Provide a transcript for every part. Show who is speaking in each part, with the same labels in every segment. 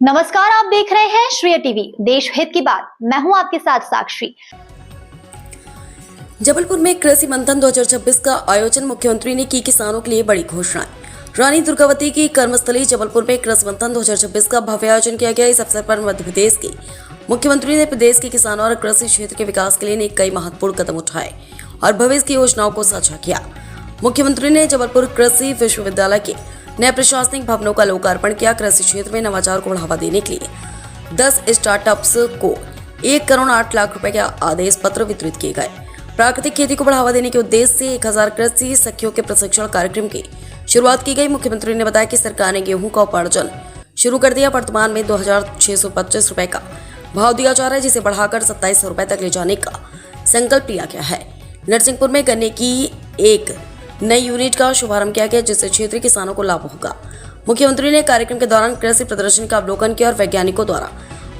Speaker 1: नमस्कार, आप देख रहे हैं श्रेय टीवी, देश हित की बात। मैं हूं आपके साथ साक्षी।
Speaker 2: जबलपुर में कृषि मंथन 2026 का आयोजन, मुख्यमंत्री ने की किसानों के लिए बड़ी घोषणाएं। रानी दुर्गावती की कर्मस्थली जबलपुर में कृषि मंथन 2026 का भव्य आयोजन किया गया। इस अवसर पर मध्य प्रदेश के मुख्यमंत्री ने प्रदेश के किसानों और कृषि क्षेत्र के विकास के लिए कई महत्वपूर्ण कदम उठाए और भविष्य की योजनाओं को साझा किया। मुख्यमंत्री ने जबलपुर कृषि विश्वविद्यालय के नए प्रशासनिक भवनों का लोकार्पण किया। कृषि क्षेत्र में नवाचार को बढ़ावा देने के लिए 10 स्टार्टअप्स को 1 करोड़ 8 लाख रुपए के आदेश पत्र वितरित किए गए। प्राकृतिक खेती को बढ़ावा देने के उद्देश्य से 1000 कृषि सखियों के प्रशिक्षण कार्यक्रम की शुरुआत की गई। मुख्यमंत्री ने बताया कि सरकार ने गेहूं का उपार्जन शुरू कर दिया। वर्तमान में 2625 रुपए का भाव दिया जा रहा है, जिसे बढ़ाकर 2700 रुपए तक ले जाने का संकल्प लिया गया है। नरसिंहपुर में गन्ने की एक नई यूनिट का शुभारंभ किया गया, जिससे क्षेत्रीय किसानों को लाभ होगा। मुख्यमंत्री ने कार्यक्रम के दौरान कृषि प्रदर्शन का अवलोकन किया और वैज्ञानिकों द्वारा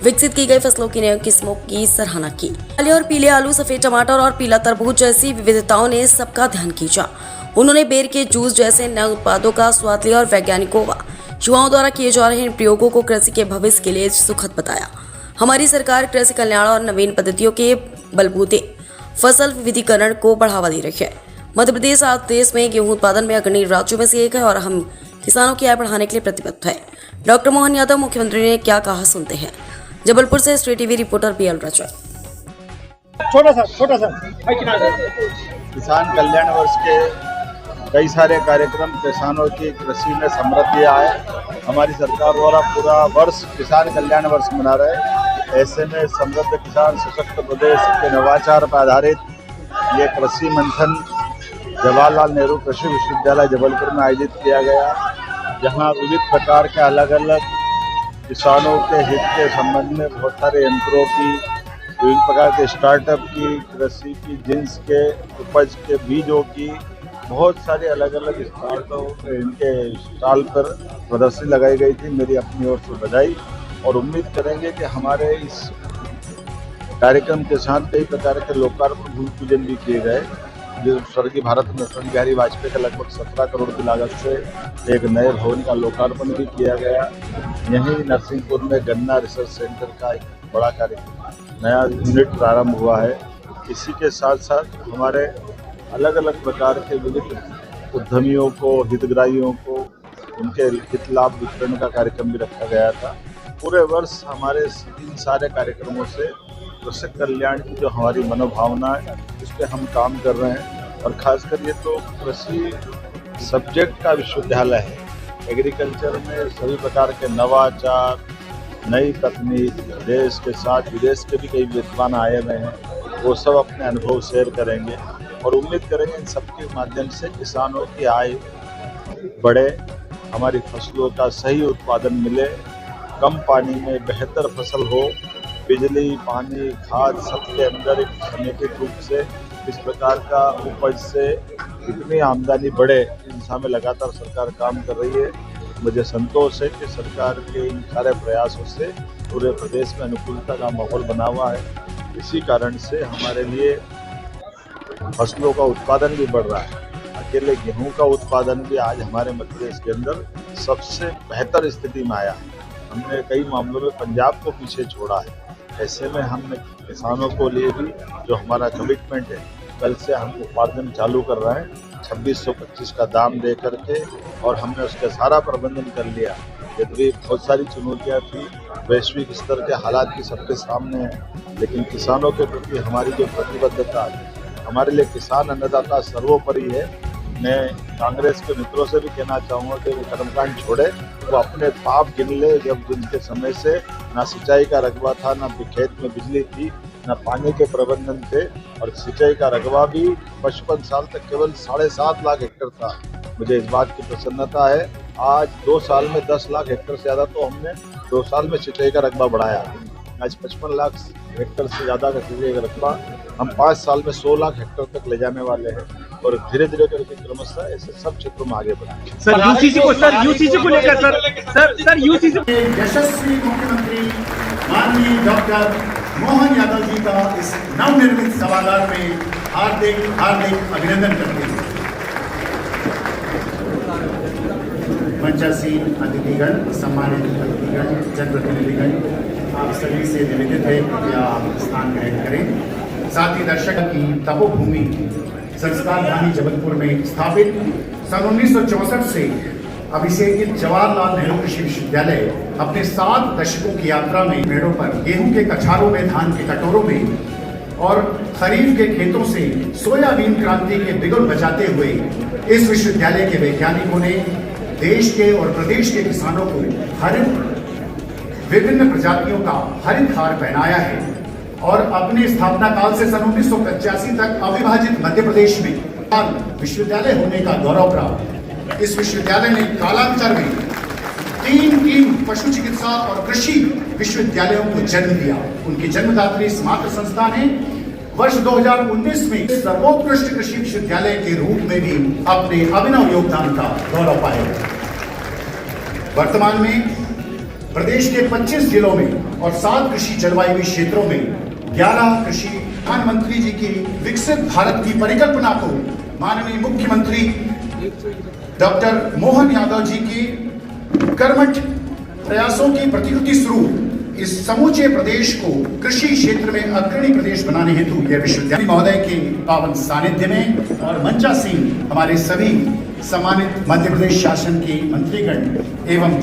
Speaker 2: विकसित की गई फसलों की नई किस्मों की सराहना की। काले और पीले आलू, सफेद टमाटर और पीला तरबूज जैसी विविधताओं ने सबका ध्यान खींचा। उन्होंने बेर के जूस जैसे नए उत्पादों का स्वाद लिया और वैज्ञानिकों व युवाओं द्वारा किए जा रहे इन प्रयोगों को कृषि के भविष्य के लिए सुखद बताया। हमारी सरकार कृषि कल्याण और नवीन पद्धतियों के बलबूते फसल विविधीकरण को बढ़ावा दे रही है। मध्य प्रदेश आज देश में गेहूं उत्पादन में अग्रणी राज्यों में से एक है और हम किसानों की आय बढ़ाने के लिए प्रतिबद्ध है। डॉक्टर मोहन यादव, मुख्यमंत्री ने क्या कहा, सुनते हैं। जबलपुर से श्रेय टीवी रिपोर्टर बीएल राजा।
Speaker 3: छोटा सा किसान कल्याण वर्ष के कई सारे कार्यक्रम किसानों की कृषि में समृद्धि आए। हमारी सरकार द्वारा पूरा वर्ष किसान कल्याण वर्ष मना रहे। ऐसे में समृद्ध किसान सशक्त प्रदेश के नवाचार पर आधारित ये कृषि मंथन जवाहरलाल नेहरू कृषि विश्वविद्यालय जबलपुर में आयोजित किया गया, जहां विविध प्रकार के अलग अलग किसानों के हित के संबंध में बहुत सारे यंत्रों की, विभिन्न प्रकार के स्टार्टअप की, कृषि की, जिन्स के उपज के बीजों की, बहुत सारे अलग अलग स्टार्टअप इनके स्टॉल पर प्रदर्शनी लगाई गई थी। मेरी अपनी ओर से बधाई और उम्मीद करेंगे कि हमारे इस कार्यक्रम के साथ कई प्रकार के लोकार्पण भूमि पूजन भी किए गए। जो स्वर्गीय भारत में अटल बिहारी वाजपेयी का लगभग 17 करोड़ की लागत से एक नए भवन का लोकार्पण भी किया गया। यहीं नरसिंहपुर में गन्ना रिसर्च सेंटर का एक बड़ा नया यूनिट प्रारंभ हुआ है। इसी के साथ साथ हमारे अलग अलग प्रकार के विविध उद्यमियों को, हितग्राहियों को उनके हित लाभ वितरण का कार्यक्रम भी रखा गया था। पूरे वर्ष हमारे इन सारे कार्यक्रमों से कृषि कल्याण की जो हमारी मनोभावना है, उस पर हम काम कर रहे हैं। और खासकर ये तो कृषि सब्जेक्ट का विश्वविद्यालय है। एग्रीकल्चर में सभी प्रकार के नवाचार, नई तकनीक, देश के साथ विदेश के भी कई विद्वान आए हुए हैं, वो सब अपने अनुभव शेयर करेंगे और उम्मीद करेंगे इन सबके माध्यम से किसानों की आय बढ़े, हमारी फसलों का सही उत्पादन मिले, कम पानी में बेहतर फसल हो, बिजली, पानी, खाद सबके अंदर एक समेकित रूप से इस प्रकार का उपज से इतनी आमदनी बढ़े, इन दिशा में लगातार सरकार काम कर रही है। मुझे संतोष है कि सरकार के इन सारे प्रयासों से पूरे प्रदेश में अनुकूलता का माहौल बना हुआ है। इसी कारण से हमारे लिए फसलों का उत्पादन भी बढ़ रहा है। अकेले गेहूं का उत्पादन भी आज हमारे मध्य प्रदेश के अंदर सबसे बेहतर स्थिति में आया है। हमने कई मामलों में पंजाब को पीछे छोड़ा है। ऐसे में हमने किसानों को लिए भी जो हमारा कमिटमेंट है, कल से हम उत्पादन चालू कर रहे हैं 2625 का दाम दे करके, और हमने उसका सारा प्रबंधन कर लिया। यद्यपि बहुत सारी चुनौतियाँ थी, वैश्विक स्तर के हालात भी सबके सामने हैं, लेकिन किसानों के प्रति हमारी जो प्रतिबद्धता है, हमारे लिए किसान अन्नदाता सर्वोपरि है। मैं कांग्रेस के मित्रों से भी कहना चाहूँगा कि वो कर्मकांड छोड़े, वो अपने पाप गिन ले। जब जिनके समय से ना सिंचाई का रकबा था, ना खेत में बिजली थी, ना पानी के प्रबंधन थे, और सिंचाई का रकबा भी 55 साल तक केवल 7.5 लाख हेक्टेयर था। मुझे इस बात की प्रसन्नता है, आज 2 साल में 10 लाख हेक्टेयर से ज़्यादा, तो हमने 2 साल में सिंचाई का रकबा बढ़ाया। आज 55 लाख हेक्टेयर से ज़्यादा का सिंचाई का रकबा हम 5 साल में 100 लाख हेक्टेयर तक ले जाने वाले हैं, और धीरे धीरे करके क्रमशः ऐसे सब क्षेत्रों में आगे बढ़ाएंगे।
Speaker 4: सर यूसीसी को लेकर सर यूसीसी
Speaker 5: यशस्वी मुख्यमंत्री माननीय डॉक्टर मोहन यादव जी का इस नवनिर्मित सभागार में हार्दिक अभिनंदन करते हैं। मंचासीन अतिथिगण, सम्मानित अतिथिगण, जनप्रतिनिधिगण, आप सभी से निवेदित है कि आप स्थान ग्रहण करें। साथ ही दर्शक की तपोभूमि संस्कार धानी जबलपुर में स्थापित सन 1964 से अभिषेकित जवाहरलाल नेहरू कृषि विश्वविद्यालय अपने 7 दशकों की यात्रा में पेड़ों पर, गेहूं के कछारों में, धान के कटोरों में और खरीफ के खेतों से सोयाबीन क्रांति के बिगुल बजाते हुए इस विश्वविद्यालय के वैज्ञानिकों ने देश के और प्रदेश के किसानों को विभिन्न प्रजातियों का हरित हार पहनाया है और अपने स्थापना काल से सन 1985 तक अविभाजित मध्य प्रदेश में विश्वविद्यालय होने का गौरव प्राप्त इस विश्वविद्यालय ने कालांतर में 3 पशु चिकित्सा और कृषि विश्वविद्यालयों को जन्म दिया। उनकी जन्मदात्री इस मातृ संस्था ने वर्ष 2019 में सर्वोत्कृष्ट कृषि विश्वविद्यालय के रूप में भी अपने अभिनव योगदान का गौरव पाया। वर्तमान में प्रदेश के 25 जिलों में और 7 कृषि जलवायु क्षेत्रों में 11 कृषि प्रधानमंत्री जी की विकसित भारत की परिकल्पना को माननीय मुख्यमंत्री डॉक्टर मोहन यादव जी की कर्मठ प्रयासों की प्रतिकृति स्वरूप इस समूचे प्रदेश को कृषि क्षेत्र में अग्रणी प्रदेश बनाने हेतु यह विश्वविद्यालय महोदय के पावन सानिध्य में और मंचासीन हमारे सभी सम्मानित मध्य प्रदेश शासन के मंत्रीगण एवं